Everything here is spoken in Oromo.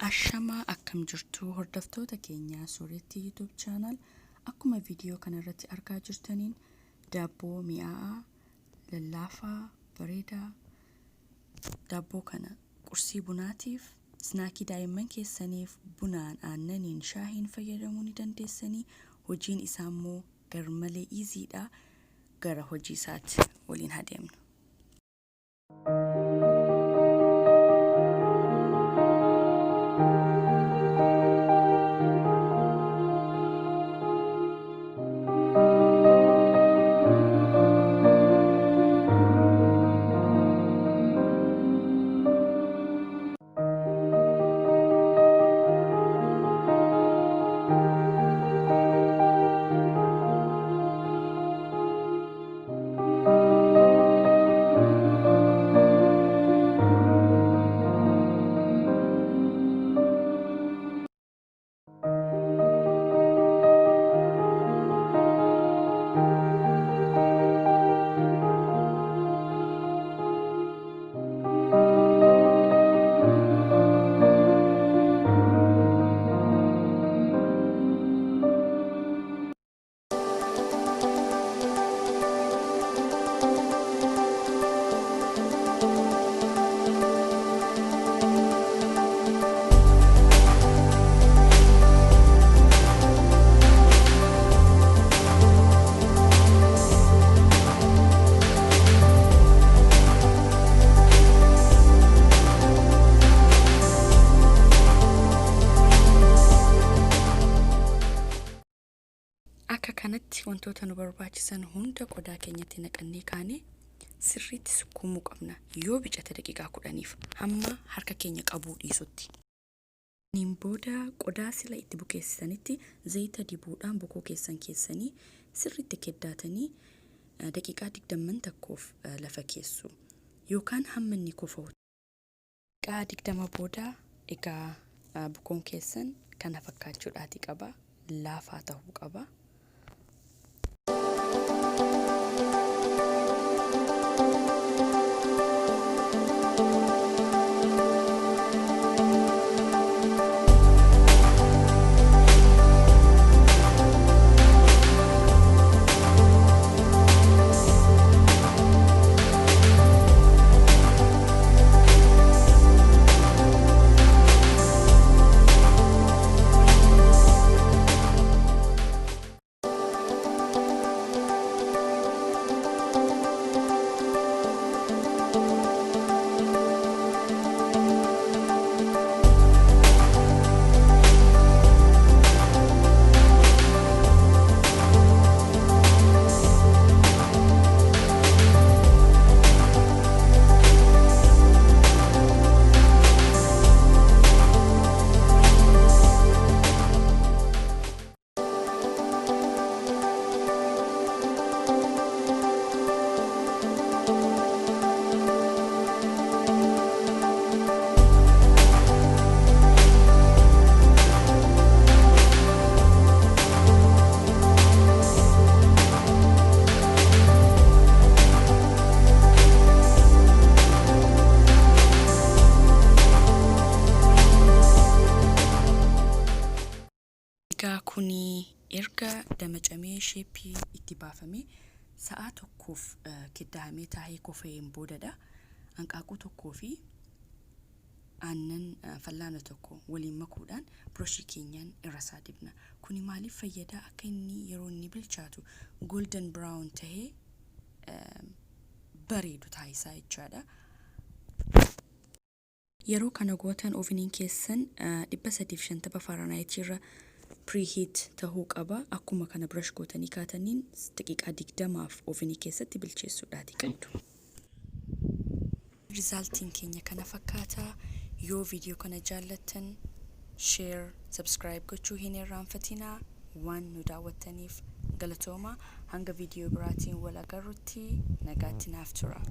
Ashama akkam jirtu hordoftoota keenya Sooretti YouTube channel akkuma video kanarratti argaa jirtaniin Dabbo mi'aa lallaafaa bareedaa Dabbo kana qursii bunaatiif snaakii daa'imman keessaniif bunaan aannaniin shaahiin fayyadamuu ni dandeessanii hojiin isaa immoo garmalee easyidha gara hojii isaatti waliin hadeemna. Akka kanatti wantoota nu barbaachisan hunda qodaa keenyatti naqannee kaane sirriitti sukkuumuu qabna yoo bicate daqiiqaa 10f hamma harka keenya qabuu dhiisutti. Niin booda qodaa sila itti bukeessanitti zayita dibuudhaan bukoo keessanii sirriitti keddaatanii daqiiqaa 20 takkoof lafa keessu yookaan hamma inni qopha'u. Daqiiqaa 20 booda egaa bukoon keessan kana fakkaachuudhaati qaba laafaa ta'uu qaba. Kuni erga damacamee sheepii itti baafame sa'a tokkoof keddaamee taa'ee kofeen boodadha. Hanqaaquu tokkoo fi aannan fallaana tokko waliin makuudhaan brushii keenyaan irra isaa dibna. Kuni maaliif fayyada? Akka inni yeroo inni bilchaatu golden brown ta'ee bareedu taasisaa jechaadha. Yeroo kana gootan oviniin keessan 350 Fahrenheit irra preheat tahuu qaba. Akkuma kana brush gootanii kaataniin daqiiqaa 20f ovenii keessatti bilcheessuudhaati qabdu. Resultiin keenya kana fakkaata. Yoo video kana jaallattan share, subscribe gochuu hin irraanfatinaa. Waan nu daawwattaniif galatooma. Hanga video biraatiin wal agarrutti nagaatti naaf tura.